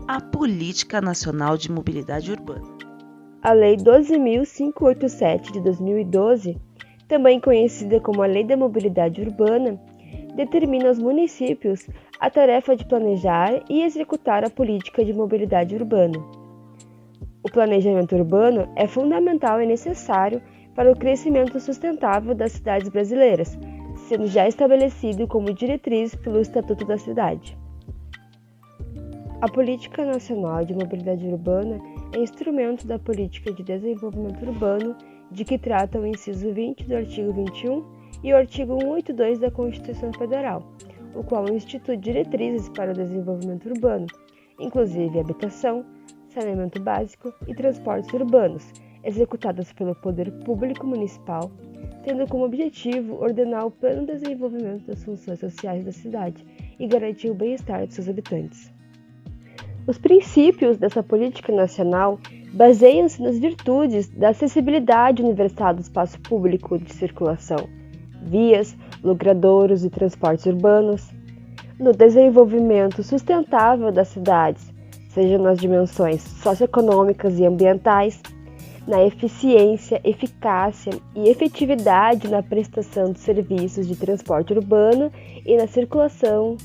a Política Nacional de Mobilidade Urbana. A Lei 12.587 de 2012, também conhecida como a Lei da Mobilidade Urbana, determina aos municípios a tarefa de planejar e executar a política de mobilidade urbana. O planejamento urbano é fundamental e necessário para o crescimento sustentável das cidades brasileiras, sendo já estabelecido como diretriz pelo Estatuto da Cidade. A Política Nacional de Mobilidade Urbana é instrumento da Política de Desenvolvimento Urbano, de que trata o inciso 20 do artigo 21 e o artigo 182 da Constituição Federal, o qual institui diretrizes para o desenvolvimento urbano, inclusive habitação, saneamento básico e transportes urbanos, executadas pelo Poder Público Municipal, tendo como objetivo ordenar o pleno desenvolvimento das funções sociais da cidade e garantir o bem-estar de seus habitantes. Os princípios dessa política nacional baseiam-se nas virtudes da acessibilidade universal do espaço público de circulação, vias, logradouros e transportes urbanos, no desenvolvimento sustentável das cidades, seja nas dimensões socioeconômicas e ambientais, na eficiência, eficácia e efetividade na prestação de serviços de transporte urbano e na circulação,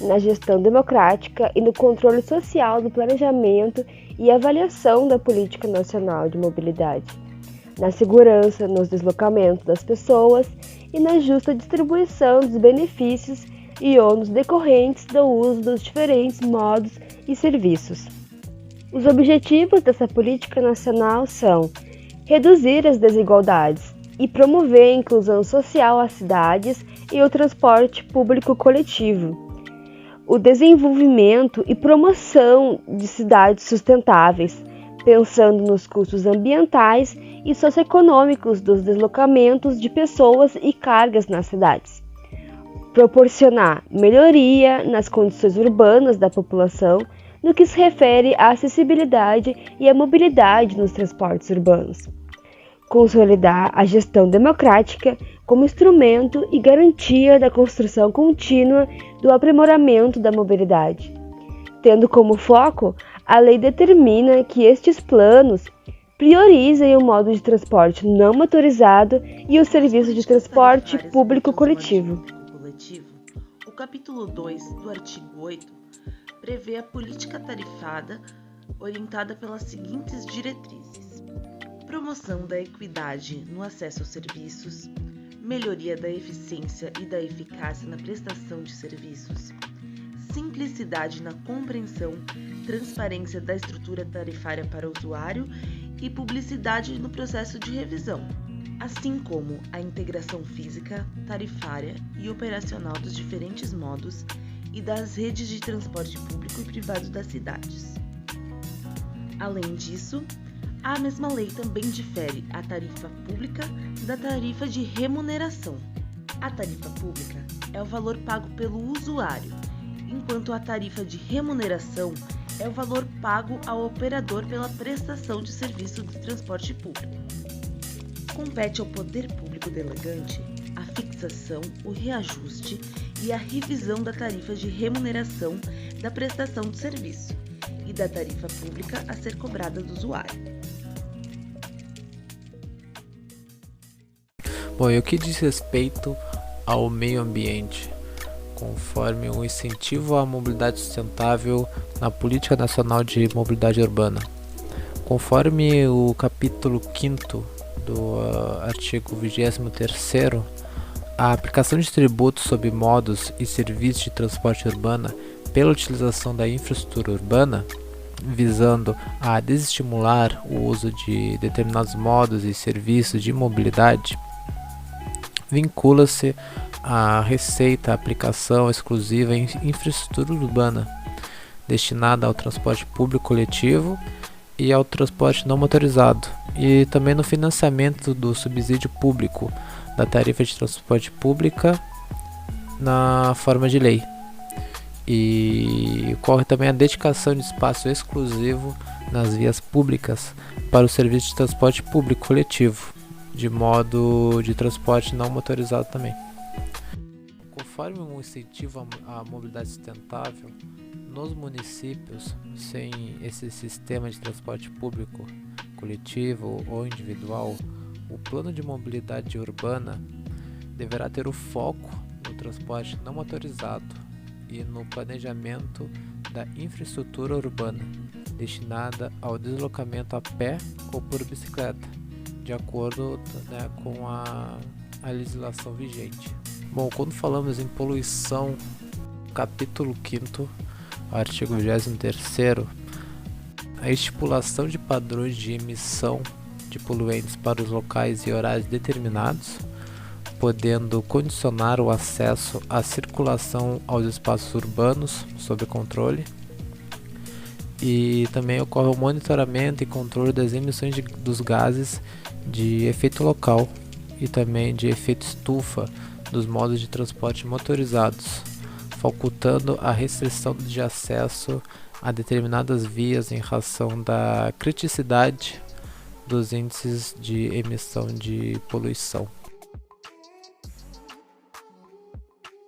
na gestão democrática e no controle social do planejamento e avaliação da Política Nacional de Mobilidade, na segurança nos deslocamentos das pessoas e na justa distribuição dos benefícios e ônus decorrentes do uso dos diferentes modos e serviços. Os objetivos dessa política nacional são reduzir as desigualdades e promover a inclusão social às cidades e o transporte público coletivo, o desenvolvimento e promoção de cidades sustentáveis, pensando nos custos ambientais e socioeconômicos dos deslocamentos de pessoas e cargas nas cidades, proporcionar melhoria nas condições urbanas da população no que se refere à acessibilidade e à mobilidade nos transportes urbanos, consolidar a gestão democrática como instrumento e garantia da construção contínua do aprimoramento da mobilidade. Tendo como foco, a lei determina que estes planos priorizem o modo de transporte não motorizado e o serviço de transporte público coletivo. O capítulo 2 do artigo 8 prevê a política tarifada orientada pelas seguintes diretrizes: promoção da equidade no acesso aos serviços, melhoria da eficiência e da eficácia na prestação de serviços, simplicidade na compreensão, transparência da estrutura tarifária para o usuário e publicidade no processo de revisão, assim como a integração física, tarifária e operacional dos diferentes modos e das redes de transporte público e privado das cidades. Além disso, a mesma lei também difere a tarifa pública da tarifa de remuneração. A tarifa pública é o valor pago pelo usuário, enquanto a tarifa de remuneração é o valor pago ao operador pela prestação de serviço de transporte público. Compete ao poder público delegante a fixação, o reajuste e a revisão da tarifa de remuneração da prestação de serviço e da tarifa pública a ser cobrada do usuário. Bom, e o que diz respeito ao meio ambiente, conforme o incentivo à mobilidade sustentável na Política Nacional de Mobilidade Urbana? Conforme o capítulo 5º do artigo 23º, a aplicação de tributos sobre modos e serviços de transporte urbana pela utilização da infraestrutura urbana, visando a desestimular o uso de determinados modos e serviços de mobilidade, vincula-se à receita aplicação exclusiva em infraestrutura urbana, destinada ao transporte público coletivo e ao transporte não motorizado, e também no financiamento do subsídio público da tarifa de transporte pública na forma de lei. E ocorre também a dedicação de espaço exclusivo nas vias públicas para o serviço de transporte público coletivo, de modo de transporte não motorizado também. Conforme um incentivo à mobilidade sustentável, nos municípios, sem esse sistema de transporte público, coletivo ou individual, o plano de mobilidade urbana deverá ter o foco no transporte não motorizado e no planejamento da infraestrutura urbana, destinada ao deslocamento a pé ou por bicicleta, de acordo com a legislação vigente. Bom, quando falamos em poluição, capítulo 5º, artigo 23º, a estipulação de padrões de emissão de poluentes para os locais e horários determinados, podendo condicionar o acesso à circulação aos espaços urbanos sob controle, e também ocorre o monitoramento e controle das emissões dos gases de efeito local e também de efeito estufa dos modos de transporte motorizados, facultando a restrição de acesso a determinadas vias em razão da criticidade dos índices de emissão de poluição.